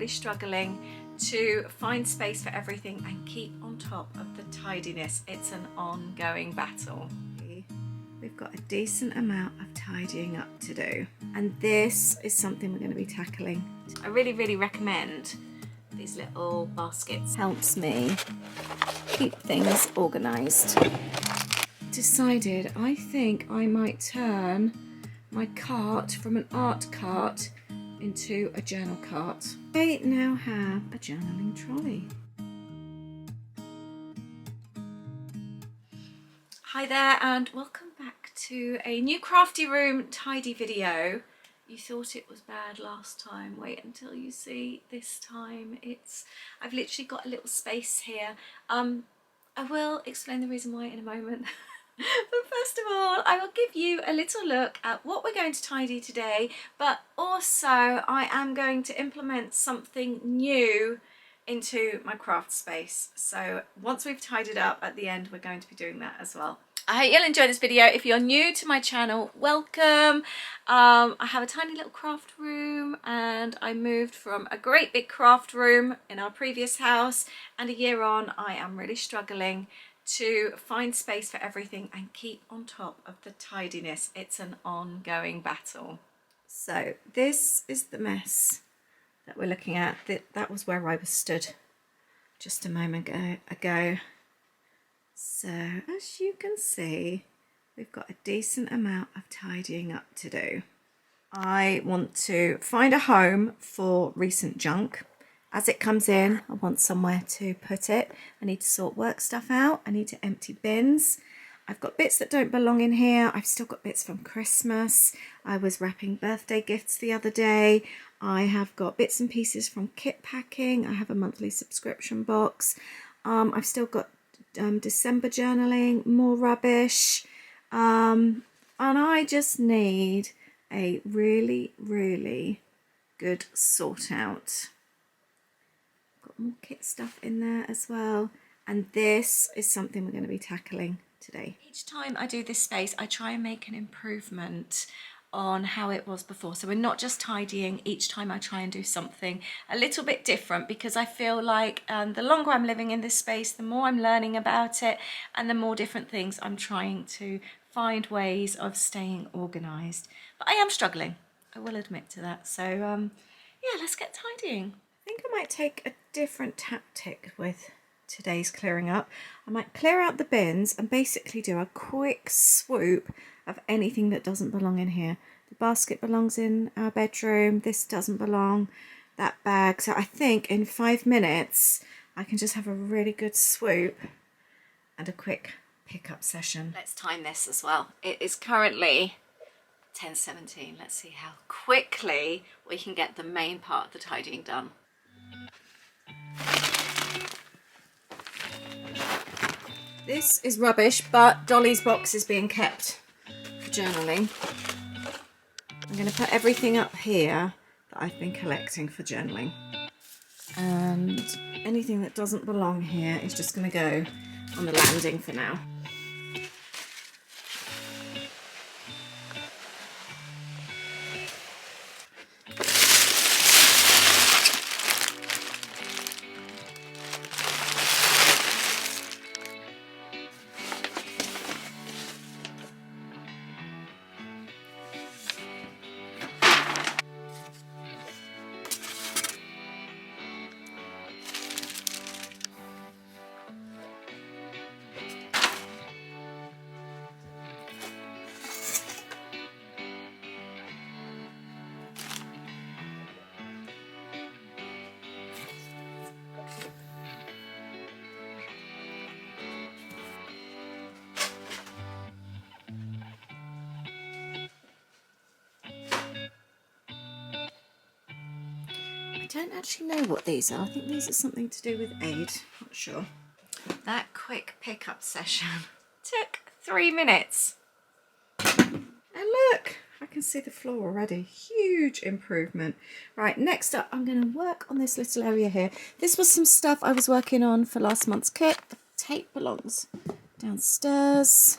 really struggling to find space for everything and keep on top of the tidiness. It's an ongoing battle. We've got a decent amount of tidying up to do, and this is something we're going to be tackling. I really recommend these little baskets. Helps me keep things organised. Decided I think I might turn my cart from an art cart into a journal cart. I now have a journaling trolley. Hi there and welcome back to a new crafty room tidy video. You thought it was bad last time, wait until you see this time. I've literally got a little space here. I will explain the reason why in a moment. But first of all, I will give you a little look at what we're going to tidy today, but also I am going to implement something new into my craft space. So once we've tidied up at the end, we're going to be doing that as well. I hope you'll enjoy this video. If you're new to my channel, welcome. I have a tiny little craft room and I moved from a great big craft room in our previous house, and a year on I am really struggling to find space for everything and keep on top of the tidiness. It's an ongoing battle. So this is the mess that we're looking at. That was where I was stood just a moment ago. So as you can see, we've got a decent amount of tidying up to do. I want to find a home for recent junk. As it comes in, I want somewhere to put it. I need to sort work stuff out. I need to empty bins. I've got bits that don't belong in here. I've still got bits from Christmas. I was wrapping birthday gifts the other day. I have got bits and pieces from kit packing. I have a monthly subscription box. I've still got December journaling, more rubbish. And I just need a really good sort out. More kit stuff in there as well, and this is something we're going to be tackling today. Each time I do this space, I try and make an improvement on how it was before. So we're not just tidying. Each time I try and do something a little bit different, because I feel like the longer I'm living in this space, the more I'm learning about it and the more different things I'm trying to find ways of staying organised. But I am struggling, I will admit to that. So yeah, let's get tidying. I think I might take a different tactic with today's clearing up. I might clear out the bins and basically do a quick swoop of anything that doesn't belong in here. The basket belongs in our bedroom, this doesn't belong, that bag. So I think in 5 minutes I can just have a really good swoop and a quick pickup session. Let's time this as well. It is currently 10:17. Let's see how quickly we can get the main part of the tidying done. This is rubbish, but Dolly's box is being kept for journaling. I'm going to put everything up here that I've been collecting for journaling. And anything that doesn't belong here is just going to go on the landing for now. I don't actually know what these are. I think these are something to do with aid. Not sure. That quick pickup session took 3 minutes. And look, I can see the floor already. Huge improvement. Right, next up, I'm going to work on this little area here. This was some stuff I was working on for last month's kit. The tape belongs downstairs.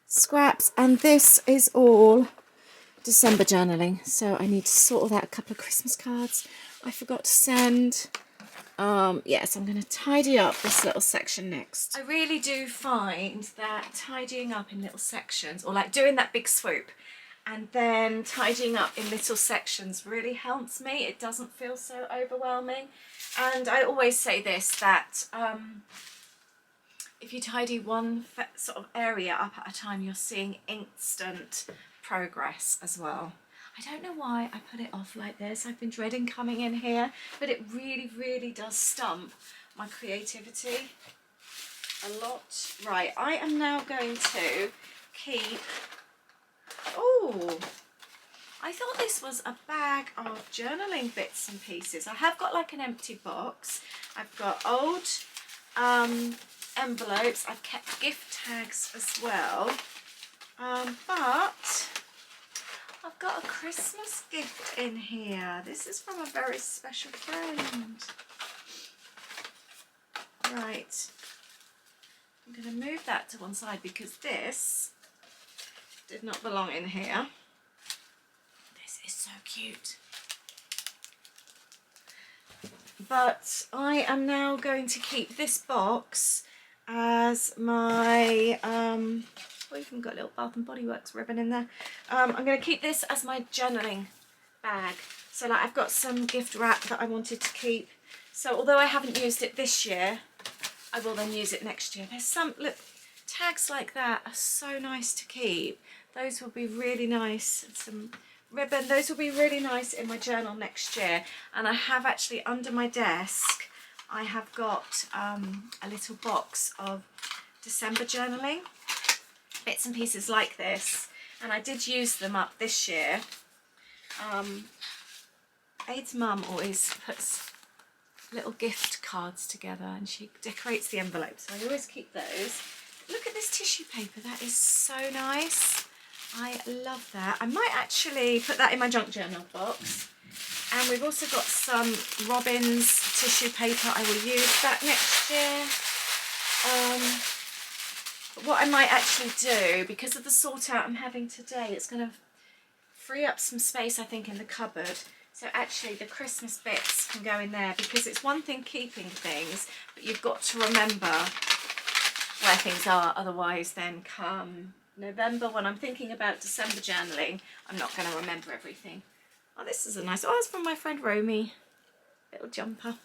Scraps, and this is all December journaling. So I need to sort all that. A couple of Christmas cards. I forgot to send. Yes, I'm going to tidy up this little section next. I really do find that tidying up in little sections, or like doing that big swoop and then tidying up in little sections, really helps me. It doesn't feel so overwhelming. And I always say this, that if you tidy one sort of area up at a time, you're seeing instant progress as well. I don't know why I put it off like this. I've been dreading coming in here, but it really, really does stump my creativity a lot. Right, I am now going to keep... Oh, I thought this was a bag of journaling bits and pieces. I have got like an empty box. I've got old envelopes. I've kept gift tags as well. But I've got a Christmas gift in here. This is from a very special friend. Right. I'm going to move that to one side because this did not belong in here. This is so cute. But I am now going to keep this box as my, oh, even got a little Bath and Body Works ribbon in there. I'm going to keep this as my journaling bag. So like, I've got some gift wrap that I wanted to keep. So although I haven't used it this year, I will then use it next year. There's some, look, tags like that are so nice to keep. Those will be really nice. Some ribbon, those will be really nice in my journal next year. And I have actually under my desk, I have got a little box of December journaling, bits and pieces like this. And I did use them up this year. Aid's mum always puts little gift cards together and she decorates the envelopes, so I always keep those. Look at this tissue paper, that is so nice. I love that. I might actually put that in my junk journal box. And we've also got some Robin's tissue paper. I will use that next year. But what I might actually do, because of the sort out I'm having today, it's going to free up some space, I think, in the cupboard. So actually the Christmas bits can go in there, because it's one thing keeping things, but you've got to remember where things are. Otherwise then come November, when I'm thinking about December journaling, I'm not going to remember everything. Oh, this is a nice, oh, it's from my friend Romy. Little jumper.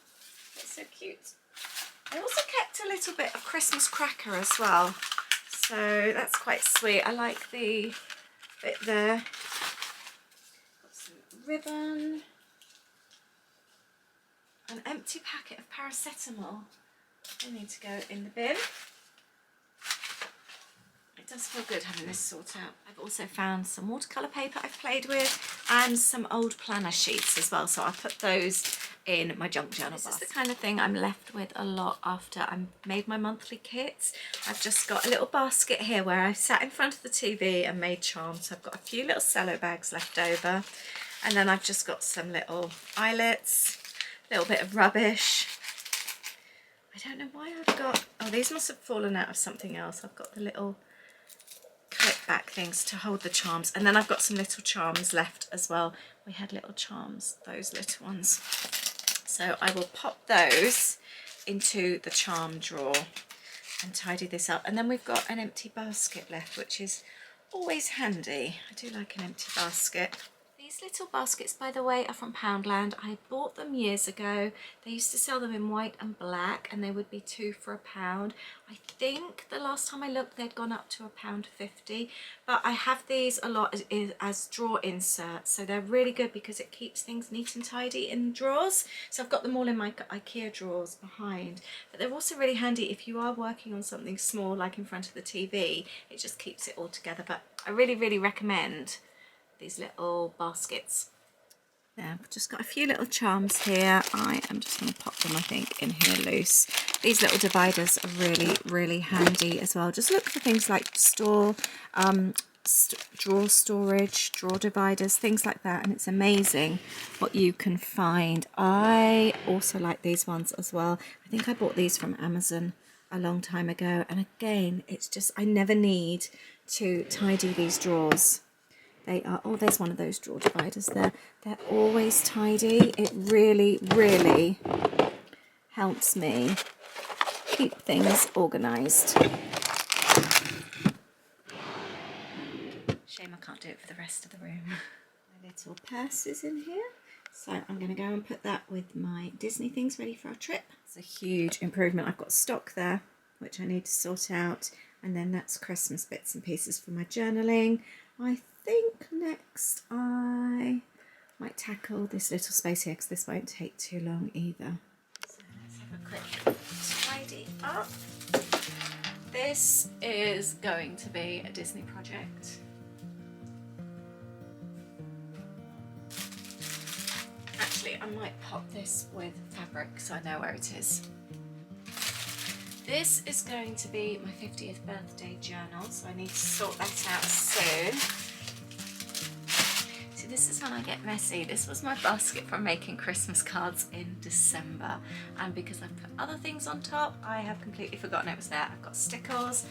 It's so cute. I also kept a little bit of Christmas cracker as well. So that's quite sweet. I like the bit there. Got some ribbon. An empty packet of paracetamol. They need to go in the bin. It does feel good having this sort out. I've also found some watercolour paper I've played with and some old planner sheets as well, so I put those in my junk journal basket. This is the kind of thing I'm left with a lot after I made my monthly kits. I've just got a little basket here where I sat in front of the TV and made charms. So I've got a few little cello bags left over, and then I've just got some little eyelets, a little bit of rubbish. I don't know why I've got, oh, these must have fallen out of something else. I've got the little clip back things to hold the charms, and then I've got some little charms left as well. We had little charms, those little ones, so I will pop those into the charm drawer and tidy this up. And then we've got an empty basket left, which is always handy. I do like an empty basket. These little baskets, by the way, are from Poundland. I bought them years ago. They used to sell them in white and black, and they would be £2 for £1. I think the last time I looked they'd gone up to £1.50, but I have these a lot as drawer inserts, so they're really good because it keeps things neat and tidy in drawers. So I've got them all in my IKEA drawers behind, but they're also really handy if you are working on something small like in front of the TV. It just keeps it all together. But I really recommend these little baskets. There, I've just got a few little charms here. I am just going to pop them, I think, in here loose. These little dividers are really handy as well. Just look for things like drawer storage, drawer dividers, things like that, and it's amazing what you can find. I also like these ones as well. I think I bought these from Amazon a long time ago, and again, it's just, I never need to tidy these drawers. They are, oh, there's one of those drawer dividers there. They're always tidy. It really, really helps me keep things organised. Shame I can't do it for the rest of the room. My little purse is in here. So I'm going to go and put that with my Disney things ready for our trip. It's a huge improvement. I've got stock there, which I need to sort out. And then that's Christmas bits and pieces for my journaling. I think next I might tackle this little space here because this won't take too long either. So let's have a quick tidy up. This is going to be a Disney project. Actually, I might pop this with fabric so I know where it is. This is going to be my 50th birthday journal, so I need to sort that out soon. See, this is when I get messy. This was my basket from making Christmas cards in December, and because I've put other things on top, I have completely forgotten it was there. I've got stickers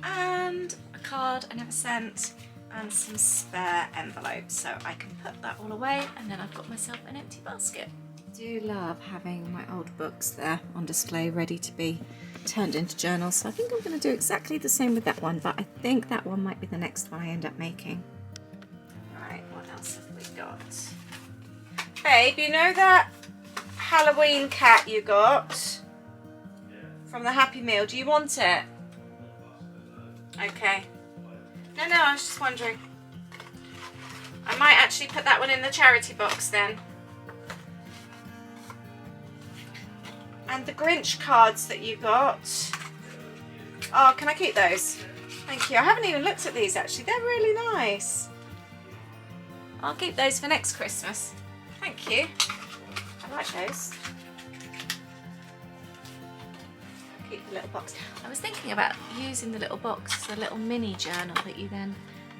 and a card I never sent and some spare envelopes, so I can put that all away, and then I've got myself an empty basket. I do love having my old books there on display ready to be turned into journals, so I think I'm going to do exactly the same with that one, but I think that one might be the next one I end up making. Right, what else have we got? Babe, you know that Halloween cat you got from the Happy Meal? Do you want it? Okay. No, I was just wondering. I might actually put that one in the charity box then. And the Grinch cards that you got. Oh, can I keep those? Thank you. I haven't even looked at these actually. They're really nice. I'll keep those for next Christmas. Thank you. I like those. I'll keep the little box. I was thinking about using the little box as a little mini journal that you then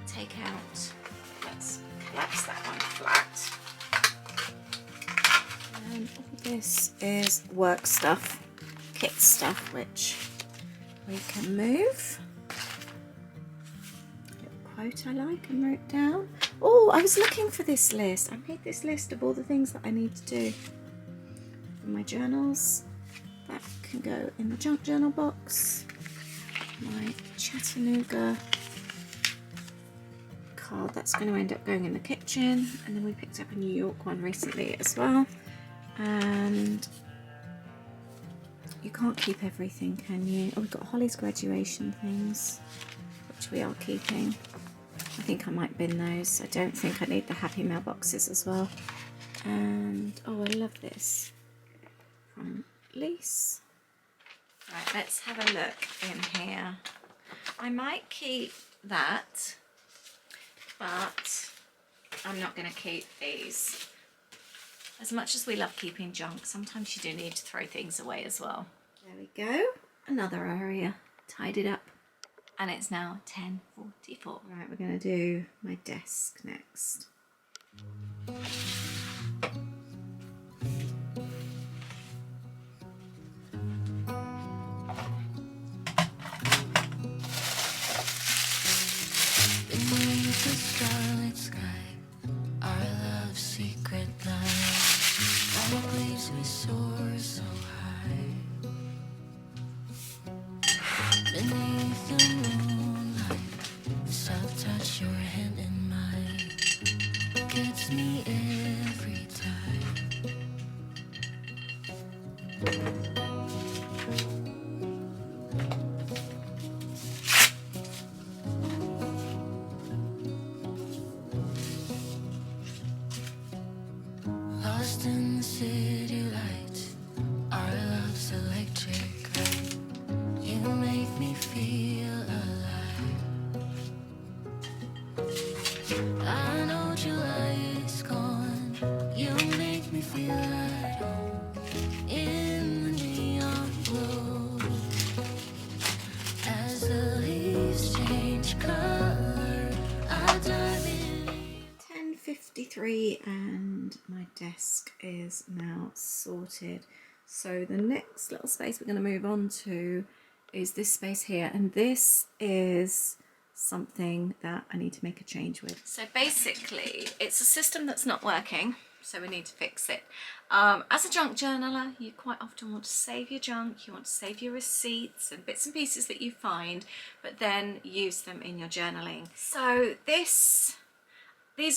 take out. Let's collapse that one flat. And this is work stuff, kit stuff, which we can move. A little quote I like and wrote down. Oh, I was looking for this list. I made this list of all the things that I need to do for my journals. That can go in the junk journal box. My Chattanooga card, that's going to end up going in the kitchen. And then we picked up a New York one recently as well. And you can't keep everything, can you? Oh, we've got Holly's graduation things, which we are keeping. I think I might bin those. I don't think I need the Happy Mail boxes as well. And oh, I love this from Lise. Right, let's have a look in here. I might keep that, but I'm not going to keep these. As much as we love keeping junk, sometimes you do need to throw things away as well. There we go. Another area tidied up. And it's now 10:44. Right, we're going to do my desk next. Beneath the starlit sky, our love's secret lies. Like waves we soar so high. Beneath the moonlight, the soft touch your hand in mine gets me every time. Lost in the city lights, our love's electric. You make me feel alive. I know July is gone. You make me feel at home in the neon glow. As the leaves change color, I dive in. 10:53 and my desk is now sorted. So the next little space we're going to move on to is this space here, and this is something that I need to make a change with. So basically it's a system that's not working, so we need to fix it. As a junk journaler, you quite often want to save your junk, you want to save your receipts and bits and pieces that you find, but then use them in your journaling. So these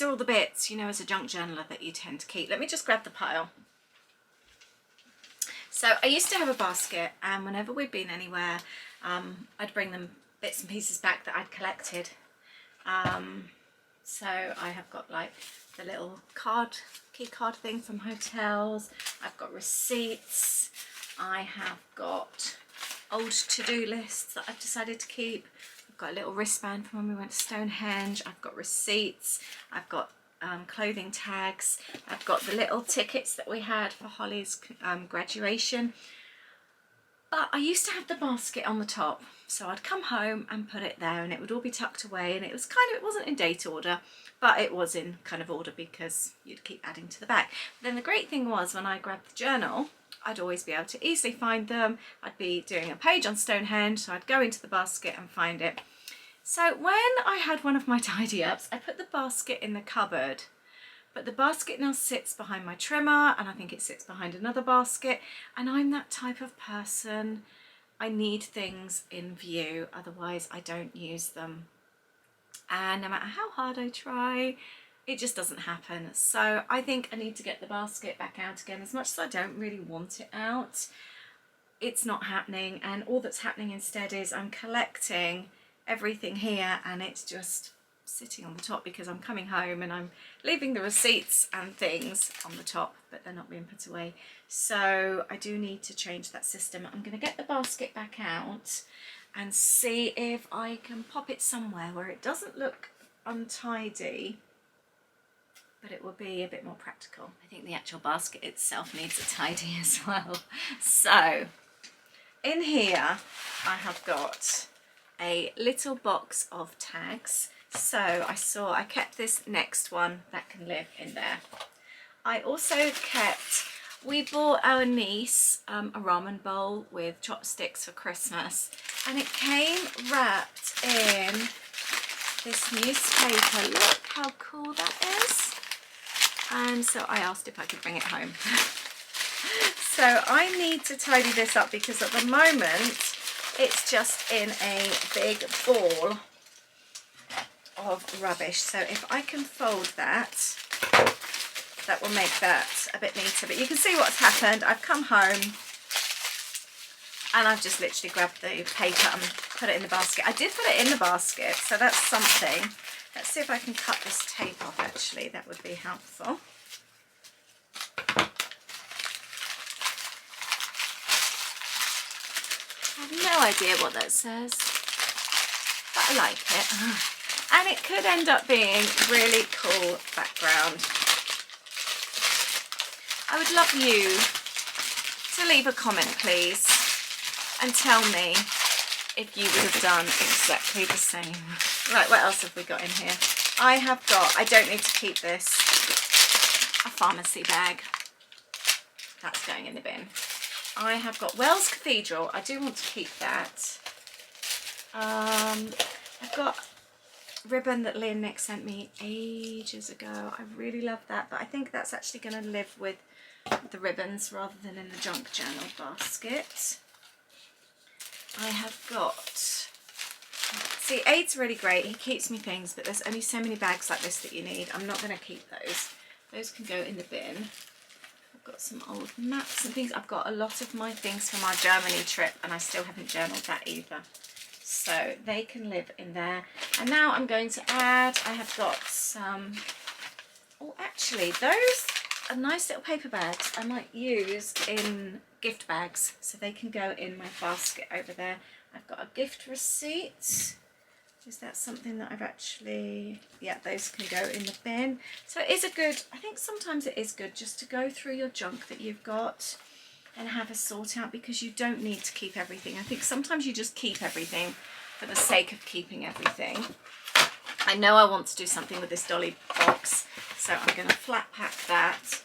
are all the bits, you know, as a junk journaler that you tend to keep. Let me just grab the pile. So I used to have a basket, and whenever we'd been anywhere, I'd bring them bits and pieces back that I'd collected. So I have got like the little key card thing from hotels. I've got receipts. I have got old to-do lists that I've decided to keep. I've got a little wristband from when we went to Stonehenge. I've got receipts. I've got clothing tags. I've got the little tickets that we had for Holly's graduation. But I used to have the basket on the top, so I'd come home and put it there and it would all be tucked away, and it was it wasn't in date order, but it was in kind of order because you'd keep adding to the back. Then the great thing was, when I grabbed the journal, I'd always be able to easily find them. I'd be doing a page on Stonehenge, so I'd go into the basket and find it. So when I had one of my tidy ups, I put the basket in the cupboard, but the basket now sits behind my trimmer, and I think it sits behind another basket, and I'm that type of person. I need things in view, otherwise I don't use them. And no matter how hard I try, it just doesn't happen. So I think I need to get the basket back out again. As much as I don't really want it out, it's not happening, and all that's happening instead is I'm collecting everything here, and it's just sitting on the top because I'm coming home and I'm leaving the receipts and things on the top, but they're not being put away. So I do need to change that system. I'm going to get the basket back out and see if I can pop it somewhere where it doesn't look untidy, but it will be a bit more practical. I think the actual basket itself needs a tidy as well. So in here I have got a little box of tags. So I kept this next one that can live in there. I also kept, we bought our niece a ramen bowl with chopsticks for Christmas, and it came wrapped in this newspaper. Look how cool that is. And so I asked if I could bring it home. So I need to tidy this up because at the moment it's just in a big ball of rubbish. So if I can fold that, that will make that a bit neater. But you can see what's happened. I've come home and I've just literally grabbed the paper and put it in the basket. I did put it in the basket, so that's something. Let's see if I can cut this tape off actually. That would be helpful. I have no idea what that says, but I like it. And it could end up being really cool background. I would love you to leave a comment, please, and tell me if you would have done exactly the same. Right, what else have we got in here? I don't need to keep this, a pharmacy bag. That's going in the bin. I have got Wells Cathedral. I do want to keep that. I've got ribbon that Lynn Nick sent me ages ago. I really love that, but I think that's actually going to live with the ribbons rather than in the junk journal basket. I have got, see, Aid's really great. He keeps me things, but there's only so many bags like this that you need. I'm not going to keep those. Those can go in the bin. I've got some old maps and things. I've got a lot of my things from our Germany trip, and I still haven't journaled that either. So they can live in there. And now I'm going to add, I have got some, oh actually those are nice little paper bags I might use in gift bags, so they can go in my basket over there. I've got a gift receipt. Is that something that I've actually, yeah, those can go in the bin. So it is a good, I think sometimes it is good just to go through your junk that you've got and have a sort out, because you don't need to keep everything. I think sometimes you just keep everything for the sake of keeping everything. I know I want to do something with this dolly box, so I'm going to flat pack that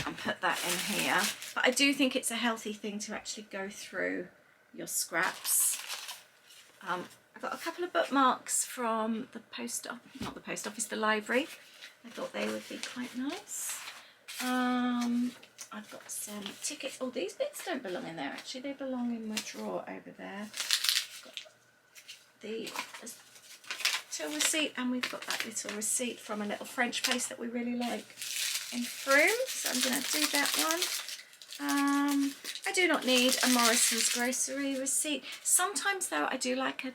and put that in here. But I do think it's a healthy thing to actually go through your scraps. I've got a couple of bookmarks from the not the post office, the library. I thought they would be quite nice. I've got some tickets. Oh, these bits don't belong in there actually. They belong in my drawer over there. Got the little receipt, and we've got that little receipt from a little French place that we really like in Frome. So I'm going to do that one. I do not need a Morrison's grocery receipt. Sometimes though I do like a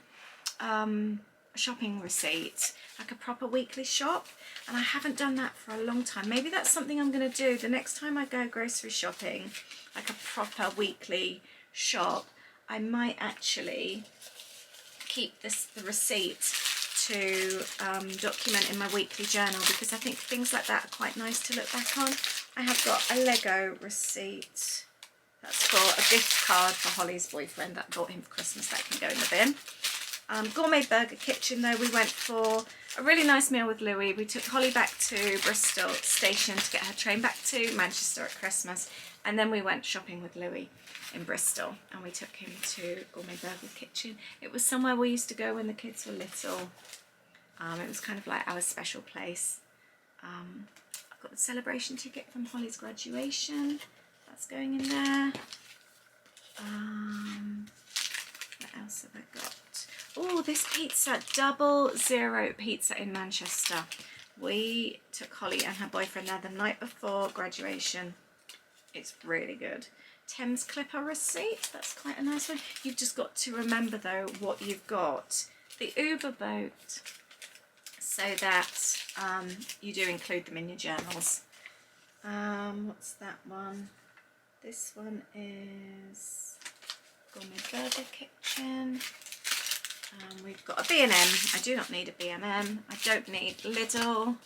shopping receipt, like a proper weekly shop, and I haven't done that for a long time. Maybe that's something I'm going to do the next time I go grocery shopping, like a proper weekly shop. I might actually keep the receipt to document in my weekly journal, because I think things like that are quite nice to look back on. I have got a Lego receipt. That's for a gift card for Holly's boyfriend that I bought him for Christmas. That can go in the bin. Gourmet Burger Kitchen though, we went for a really nice meal with Louis. We took Holly back to Bristol station to get her train back to Manchester at Christmas, and then we went shopping with Louis in Bristol, and we took him to Gourmet Burger Kitchen. It was somewhere we used to go when the kids were little. It was kind of like our special place. I've got the celebration ticket from Holly's graduation. That's going in there. What else have I got? Oh, this pizza, 00 pizza in Manchester. We took Holly and her boyfriend there the night before graduation. It's really good. Thames Clipper receipt, that's quite a nice one. You've just got to remember though what you've got. The Uber boat, so that you do include them in your journals. What's that one? This one is Gourmet Burger Kitchen. We've got a B&M. I do not need a B&M. I don't need Lidl.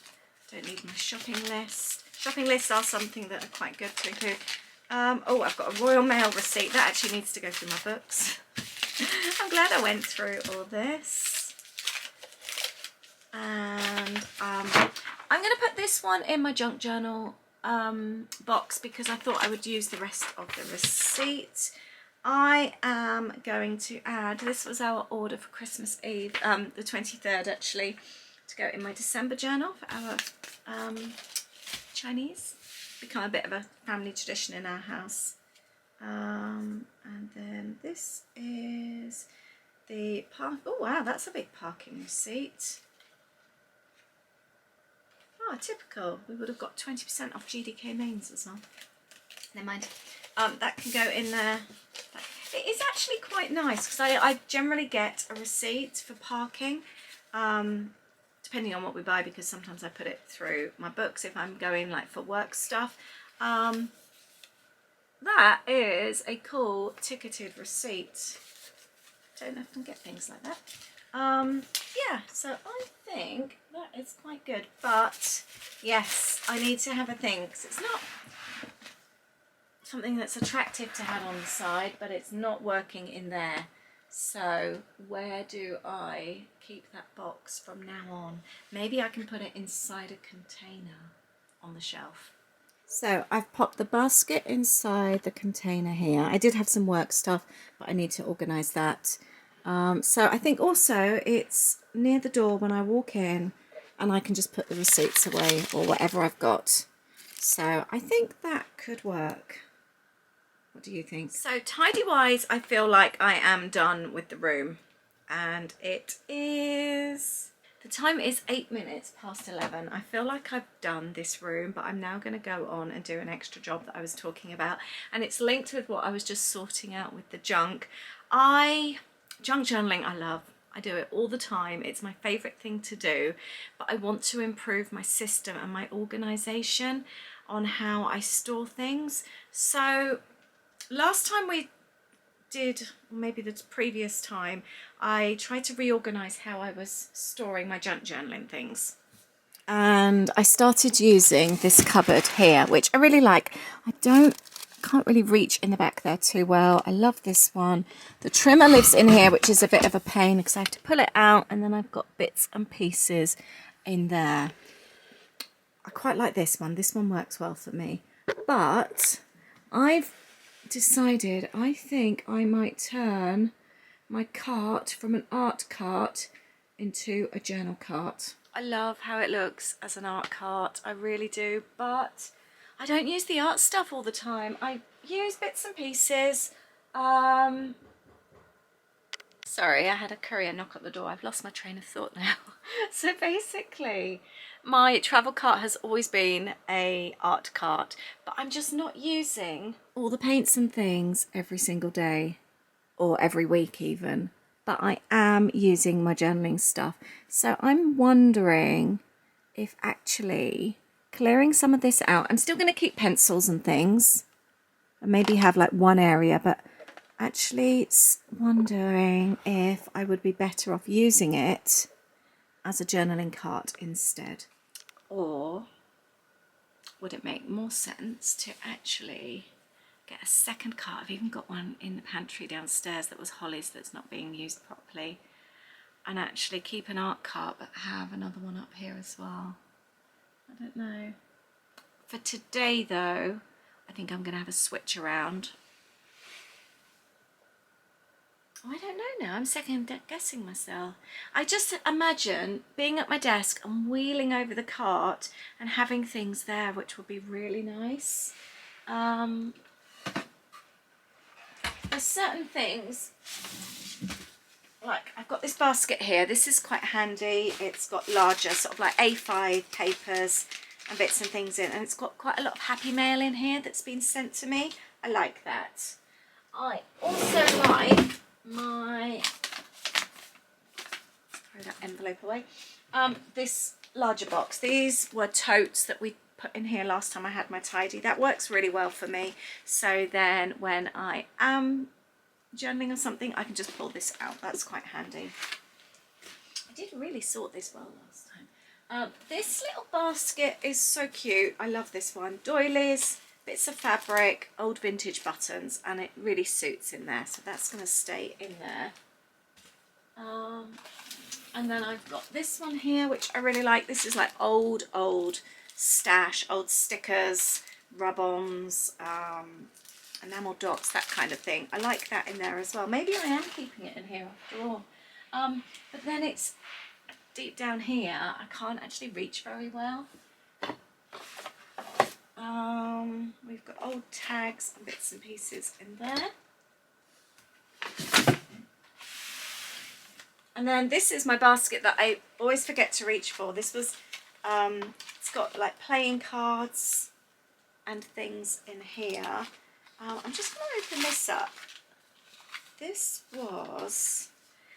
Don't need my shopping list. Shopping lists are something that are quite good to include. Oh, I've got a Royal Mail receipt. That actually needs to go through my books. I'm glad I went through all this. And I'm going to put this one in my junk journal box, because I thought I would use the rest of the receipt. I am going to add, this was our order for Christmas Eve, the 23rd actually, to go in my December journal for our Chinese. Become a bit of a family tradition in our house. And then this is the park. Oh wow, that's a big parking receipt. Oh, typical. We would have got 20% off GDK mains as well. Never mind. That can go in there. It is actually quite nice, because I generally get a receipt for parking, depending on what we buy, because sometimes I put it through my books if I'm going like for work stuff. That is a cool ticketed receipt. Don't often get things like that. Yeah, so I think that is quite good, but yes, I need to have a think, because it's not something that's attractive to have on the side, but it's not working in there. So where do I keep that box from now on? Maybe I can put it inside a container on the shelf. So I've popped the basket inside the container here. I did have some work stuff, but I need to organise that. So I think also it's near the door when I walk in, and I can just put the receipts away or whatever I've got. So I think that could work. What do you think? So tidy-wise, I feel like I am done with the room, and it is... The time is 8 minutes past 11. I feel like I've done this room, but I'm now going to go on and do an extra job that I was talking about, and it's linked with what I was just sorting out with the junk. Junk journaling I love. I do it all the time. It's my favourite thing to do, but I want to improve my system and my organisation on how I store things. So last time we did, or maybe the previous time, I tried to reorganise how I was storing my junk journaling things. And I started using this cupboard here, which I really like. Can't really reach in the back there too well. I love this one. The trimmer lives in here, which is a bit of a pain because I have to pull it out, and then I've got bits and pieces in there. I quite like this one. This one works well for me. But I've decided I think I might turn my cart from an art cart into a journal cart. I love how it looks as an art cart, I really do, but I don't use the art stuff all the time. I use bits and pieces. Sorry, I had a courier knock at the door. I've lost my train of thought now. So basically, my travel cart has always been a art cart, but I'm just not using all the paints and things every single day or every week even. But I am using my journaling stuff. So I'm wondering if actually clearing some of this out, I'm still going to keep pencils and things and maybe have like one area, but actually wondering if I would be better off using it as a journaling cart instead. Or would it make more sense to actually get a second cart? I've even got one in the pantry downstairs that was Holly's that's not being used properly, and actually keep an art cart but have another one up here as well. I don't know. For today though, I think I'm going to have a switch around. Oh, I don't know now, I'm second guessing myself. I just imagine being at my desk and wheeling over the cart and having things there, which would be really nice. There's certain things, like I've got this basket here. This is quite handy. It's got larger sort of like A5 papers and bits and things in, and it's got quite a lot of happy mail in here that's been sent to me. I like that. I also like my, throw that envelope away, this larger box. These were totes that we put in here last time I had my tidy. That works really well for me, so then when I am journaling or something I can just pull this out. That's quite handy. I did really sort this well last time. This little basket is so cute. I love this one. Doilies, bits of fabric, old vintage buttons, and it really suits in there, so that's going to stay in there. And then I've got this one here which I really like. This is like old stash, old stickers, rub-ons, enamel dots, that kind of thing. I like that in there as well. Maybe I am keeping it in here after all. But then it's deep down here, I can't actually reach very well. We've got old tags and bits and pieces in there. And then this is my basket that I always forget to reach for. This was, it's got like playing cards and things in here. I'm just going to open this up. This was,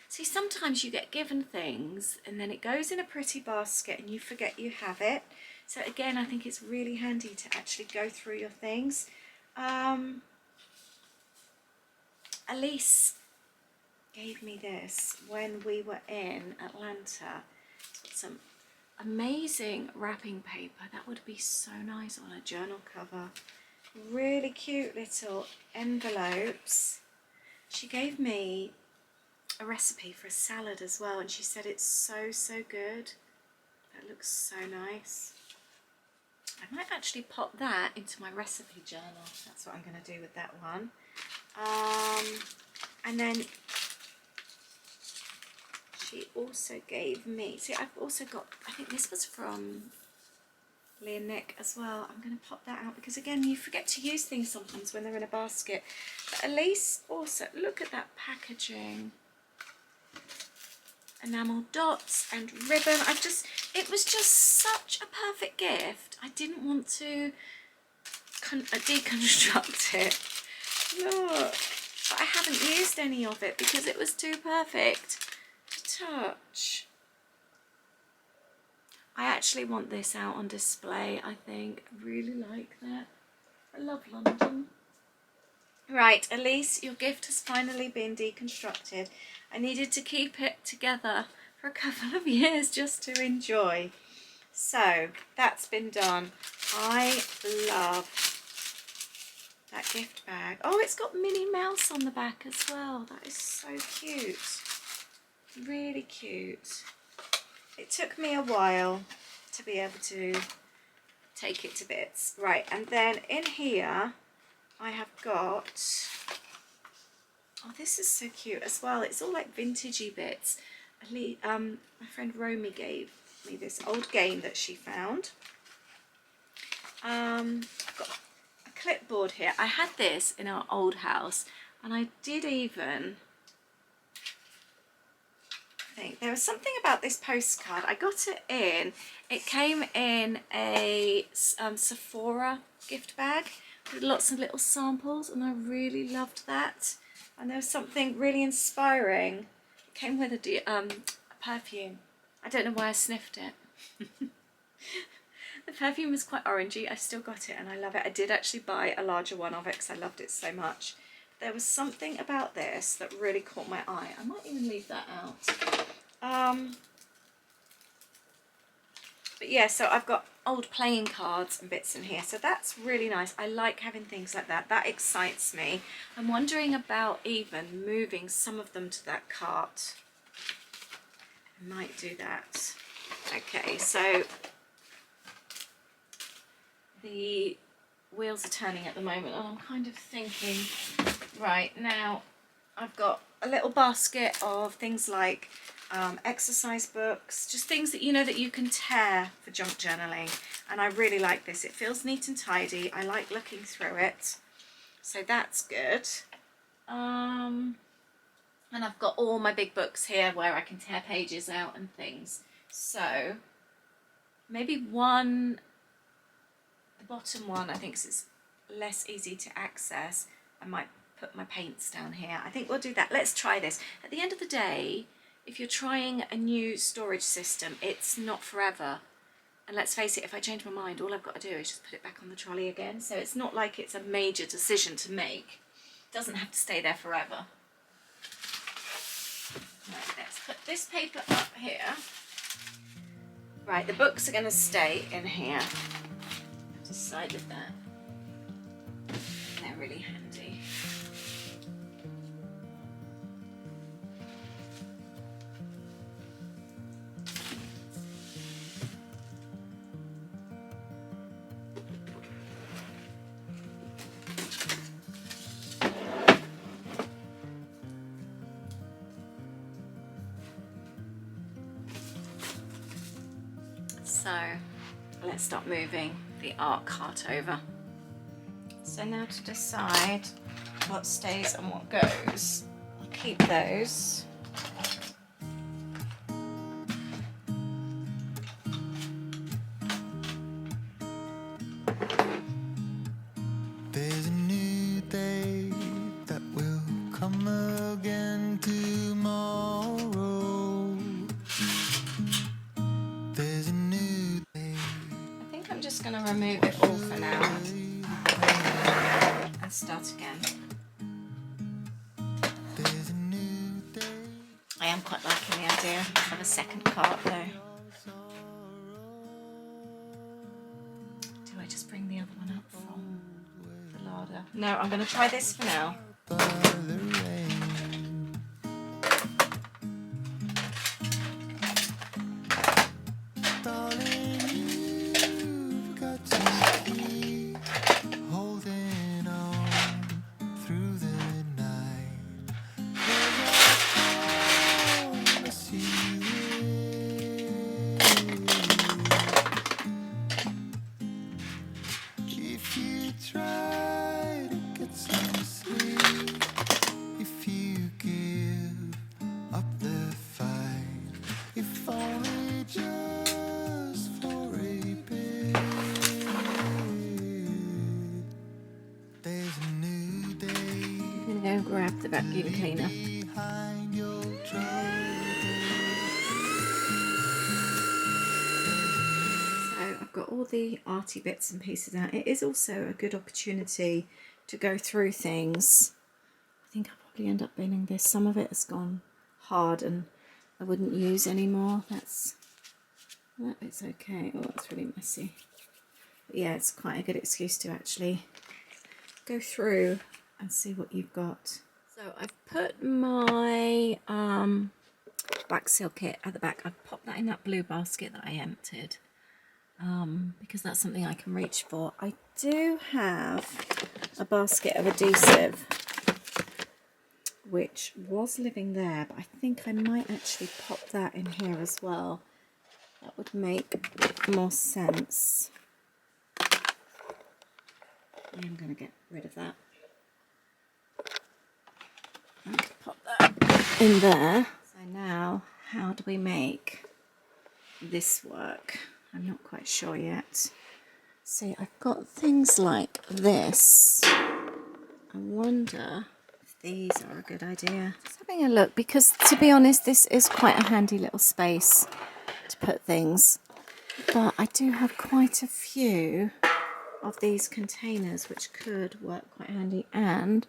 see, sometimes you get given things and then it goes in a pretty basket and you forget you have it. So again, I think it's really handy to actually go through your things. Elise gave me this when we were in Atlanta. It's got some amazing wrapping paper. That would be so nice on a journal cover. Really cute little envelopes. She gave me a recipe for a salad as well, and she said it's so good. That looks so nice. I might actually pop that into my recipe journal. That's what I'm going to do with that one. And then she also gave me, see, I've also got, I think this was from Lee and Nick as well. I'm going to pop that out because again, you forget to use things sometimes when they're in a basket. But Elise also, look at that packaging. Enamel dots and ribbon. It was just such a perfect gift. I didn't want to deconstruct it. Look, but I haven't used any of it because it was too perfect to touch. I actually want this out on display, I think. I really like that. I love London. Right, Elise, your gift has finally been deconstructed. I needed to keep it together for a couple of years just to enjoy. So, that's been done. I love that gift bag. Oh, it's got Minnie Mouse on the back as well. That is so cute. Really cute. It took me a while to be able to take it to bits. Right, and then in here I have got, Oh, this is so cute as well. It's all like vintagey bits. My friend Romy gave me this old game that she found. I've got a clipboard here. I had this in our old house, and I did even think there was something about this postcard. I got it in. It came in a Sephora gift bag with lots of little samples, and I really loved that. And there was something really inspiring. It came with a perfume. I don't know why I sniffed it. The perfume was quite orangey. I still got it and I love it. I did actually buy a larger one of it because I loved it so much. There was something about this that really caught my eye. I might even leave that out. But yeah, so I've got old playing cards and bits in here. So that's really nice. I like having things like that. That excites me. I'm wondering about even moving some of them to that cart. I might do that. Okay, so the wheels are turning at the moment, and I'm kind of thinking, right, now I've got a little basket of things like exercise books, just things that you know that you can tear for junk journaling, and I really like this. It feels neat and tidy. I like looking through it, so that's good. And I've got all my big books here where I can tear pages out and things. So maybe one, the bottom one, I think is less easy to access. I might put my paints down here. I think we'll do that. Let's try this. At the end of the day, if you're trying a new storage system, it's not forever. And let's face it, if I change my mind, all I've got to do is just put it back on the trolley again. So it's not like it's a major decision to make. It doesn't have to stay there forever. Right, let's put this paper up here. Right, the books are going to stay in here. I've decided that. They're really handy. So let's start moving the art cart over. So now to decide what stays and what goes. I'll keep those. There's a new day that will come again tomorrow. There's a new day. I think I'm just going to remove it all for now and start again. There's a new day. I am quite liking the idea of a second cart though. Do I just bring the other one up from the larder? No, I'm going to try this for now. By the rain. Darling, you've got to keep holding on through the night. 'Cause I promise you if you try to get some sleep, if you give up the fight, if only just for a bit. There's a new day I'm going to go grab the vacuum cleaner. behind your trouble. So I've got all the arty bits and pieces out. It is also a good opportunity to go through things. I think I'll probably end up binning this. Some of it has gone hard and I wouldn't use anymore. That bit's okay. Oh, that's really messy. But yeah, it's quite a good excuse to actually go through and see what you've got. So I've put my black seal kit at the back. I've popped that in that blue basket that I emptied because that's something I can reach for. I do have a basket of adhesive which was living there, but I think I might actually pop that in here as well. That would make more sense. I'm going to get rid of that. I can pop that in there. So now, how do we make this work? I'm not quite sure yet. See, I've got things like this. I wonder if these are a good idea. Just having a look, because to be honest, this is quite a handy little space to put things. But I do have quite a few of these containers which could work quite handy, and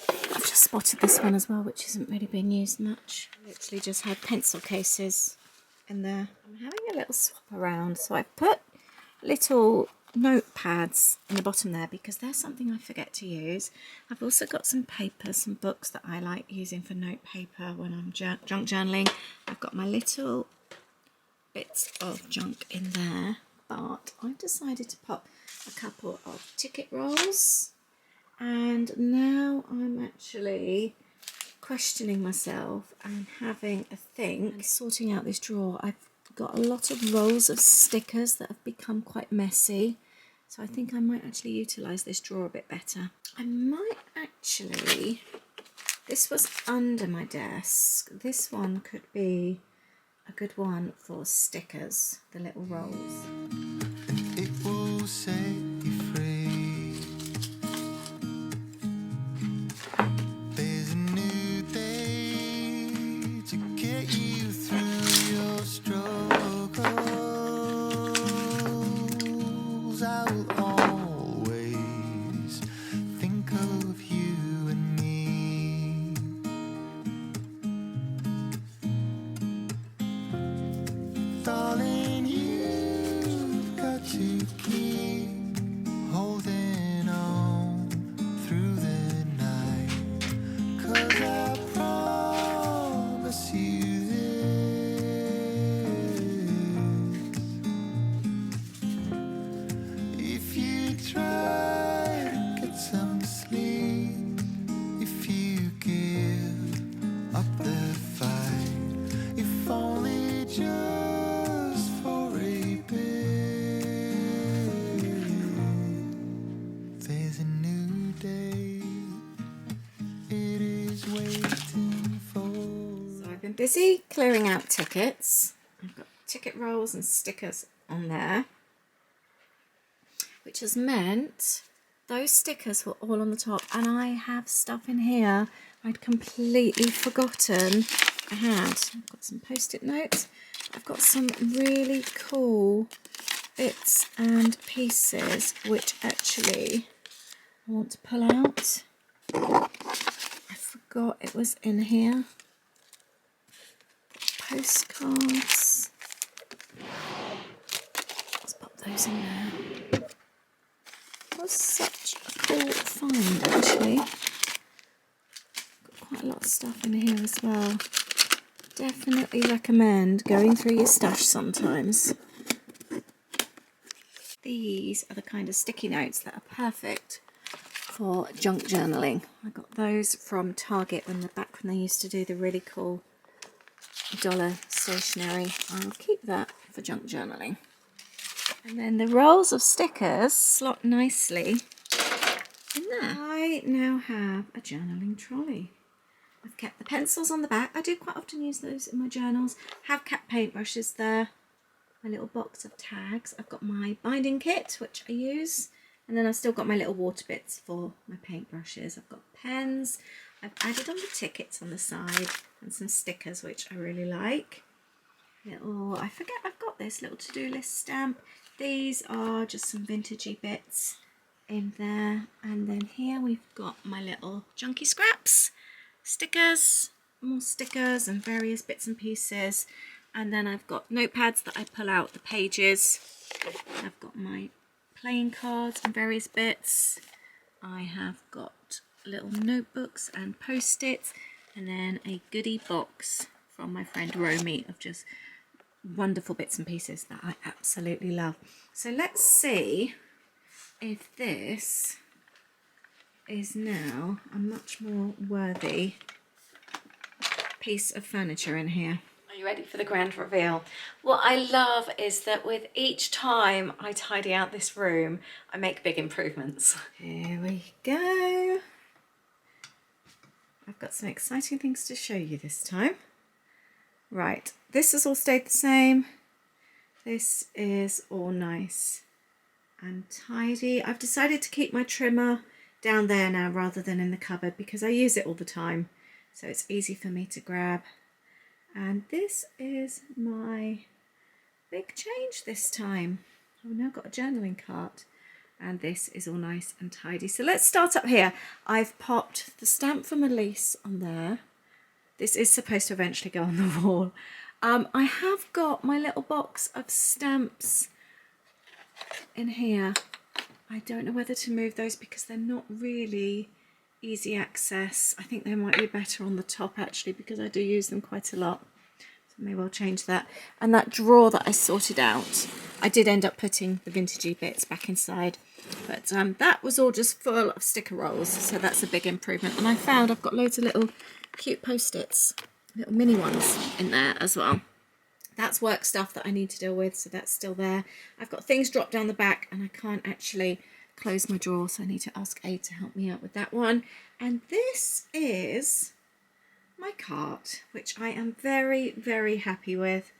I've just spotted this one as well, which isn't really being used much. I literally just had pencil cases in there. I'm having a little swap around, so I've put little notepads in the bottom there because they're something I forget to use. I've also got some paper, some books that I like using for note paper when I'm junk journaling. I've got my little bits of junk in there, but I've decided to pop a couple of ticket rolls, and now I'm actually questioning myself and having a think and sorting out this drawer. I've got a lot of rolls of stickers that have become quite messy, so I think I might actually utilise this drawer a bit better. I might actually, this was under my desk, this one could be a good one for stickers, the little rolls. It will set you free. There's a new day to get you through your struggles. I will always think of you and me. Darling, you've got to keep holding on through the night, 'cause I promise you this: if you try to get some sleep, if you give up the fight, if only just for a bit, there's a new day, it is waiting for. So I've been busy clearing out tickets. I've got ticket rolls and stickers on there, which has meant those stickers were all on the top, and I have stuff in here I'd completely forgotten I had. I've got some post-it notes. I've got some really cool bits and pieces which actually I want to pull out. I forgot it was in here. Postcards. Let's pop those in there. That was such a cool find, actually. Got quite a lot of stuff in here as well. Definitely recommend going through your stash sometimes. These are the kind of sticky notes that are perfect for junk journaling. I got those from Target when they used to do the really cool dollar stationery. I'll keep that for junk journaling. And then the rolls of stickers slot nicely in there. I now have a journaling trolley. I've kept the pencils on the back. I do quite often use those in my journals. Have kept paintbrushes there. My little box of tags. I've got my binding kit, which I use. And then I've still got my little water bits for my paintbrushes. I've got pens. I've added on the tickets on the side and some stickers, which I really like. I forget I've got this little to-do list stamp. These are just some vintagey bits in there. And then here we've got my little junky scraps. Stickers, more stickers and various bits and pieces. And then I've got notepads that I pull out the pages. I've got my playing cards and various bits. I have got little notebooks and post-its, and then a goodie box from my friend Romy of just wonderful bits and pieces that I absolutely love. So let's see if this is now a much more worthy piece of furniture in here. Are you ready for the grand reveal? What I love is that with each time I tidy out this room, I make big improvements. Here we go. I've got some exciting things to show you this time. Right, this has all stayed the same. This is all nice and tidy. I've decided to keep my trimmer down there now rather than in the cupboard because I use it all the time. So it's easy for me to grab. And this is my big change this time. I've now got a journaling cart and this is all nice and tidy. So let's start up here. I've popped the stamp from Elise on there. This is supposed to eventually go on the wall. I have got my little box of stamps in here. I don't know whether to move those because they're not really easy access. I think they might be better on the top actually because I do use them quite a lot. So maybe I'll change that. And that drawer that I sorted out, I did end up putting the vintagey bits back inside. But that was all just full of sticker rolls. So that's a big improvement. And I found I've got loads of little cute post-its, little mini ones in there as well. That's work stuff that I need to deal with. So that's still there. I've got things dropped down the back and I can't actually close my drawer, so I need to ask Aid to help me out with that one. And this is my cart, which I am very, very happy with.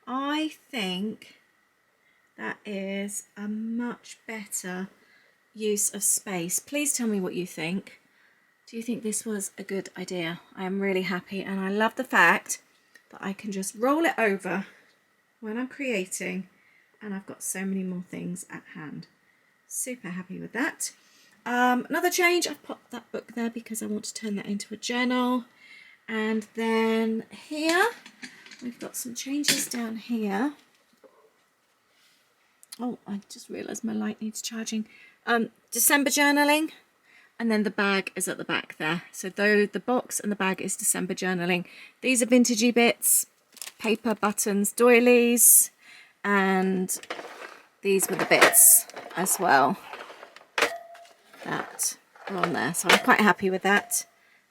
I think that is a much better use of space. Please tell me what you think. Do you think this was a good idea? I am really happy, and I love the fact that I can just roll it over when I'm creating, and I've got so many more things at hand. Super happy with that. Another change, I've popped that book there because I want to turn that into a journal. And then here, we've got some changes down here. Oh, I just realised my light needs charging. December journaling, and then the bag is at the back there. So though the box and the bag is December journaling. These are vintagey bits, paper, buttons, doilies, and these were the bits as well that are on there. So I'm quite happy with that.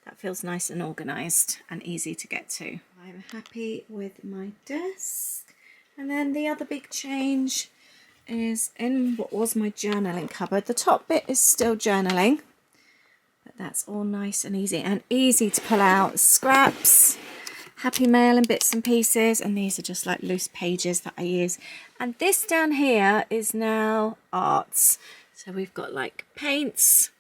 That feels nice and organised and easy to get to. I'm happy with my desk. And then the other big change is in what was my journaling cupboard. The top bit is still journaling, but that's all nice and easy to pull out. Scraps, happy mail and bits and pieces, and these are just like loose pages that I use. And this down here is now arts. So we've got like paints,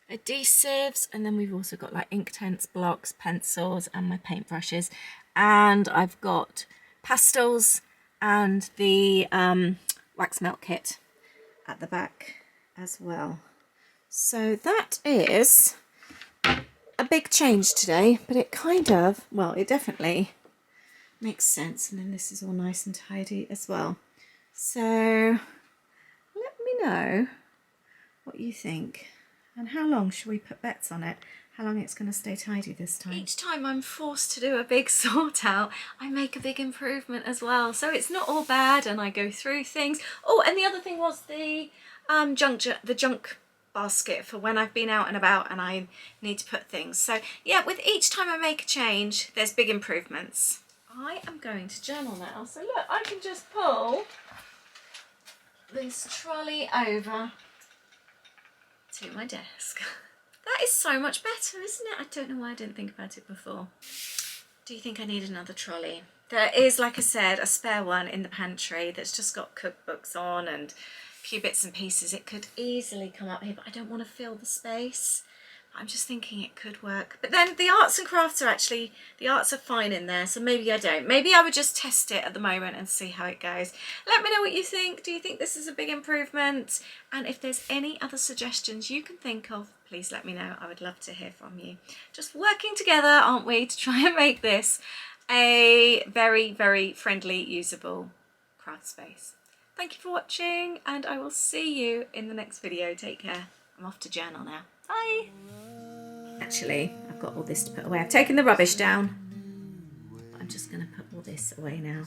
adhesives, and then we've also got like Inktense blocks, pencils, and my paintbrushes. And I've got pastels and the wax melt kit at the back as well. So that is a big change today, but it kind of, well, it definitely makes sense. And then this is all nice and tidy as well. So let me know what you think and how long should we put bets on it, how long it's going to stay tidy this time. Each time I'm forced to do a big sort out, I make a big improvement as well, so it's not all bad and I go through things. Oh, and the other thing was the junk basket for when I've been out and about and I need to put things. So yeah, with each time I make a change, there's big improvements. I am going to journal now, so look, I can just pull this trolley over to my desk. That is so much better, isn't it? I don't know why I didn't think about it before. Do you think I need another trolley? There is, like I said, a spare one in the pantry that's just got cookbooks on and a few bits and pieces. It could easily come up here, but I don't want to fill the space. I'm just thinking it could work. But then the arts and crafts are actually, the arts are fine in there, so maybe I don't. Maybe I would just test it at the moment and see how it goes. Let me know what you think. Do you think this is a big improvement? And if there's any other suggestions you can think of, please let me know. I would love to hear from you. Just working together, aren't we, to try and make this a very, very friendly, usable craft space. Thank you for watching, and I will see you in the next video. Take care. I'm off to journal now. Bye. Actually, I've got all this to put away. I've taken the rubbish down. I'm just going to put all this away now.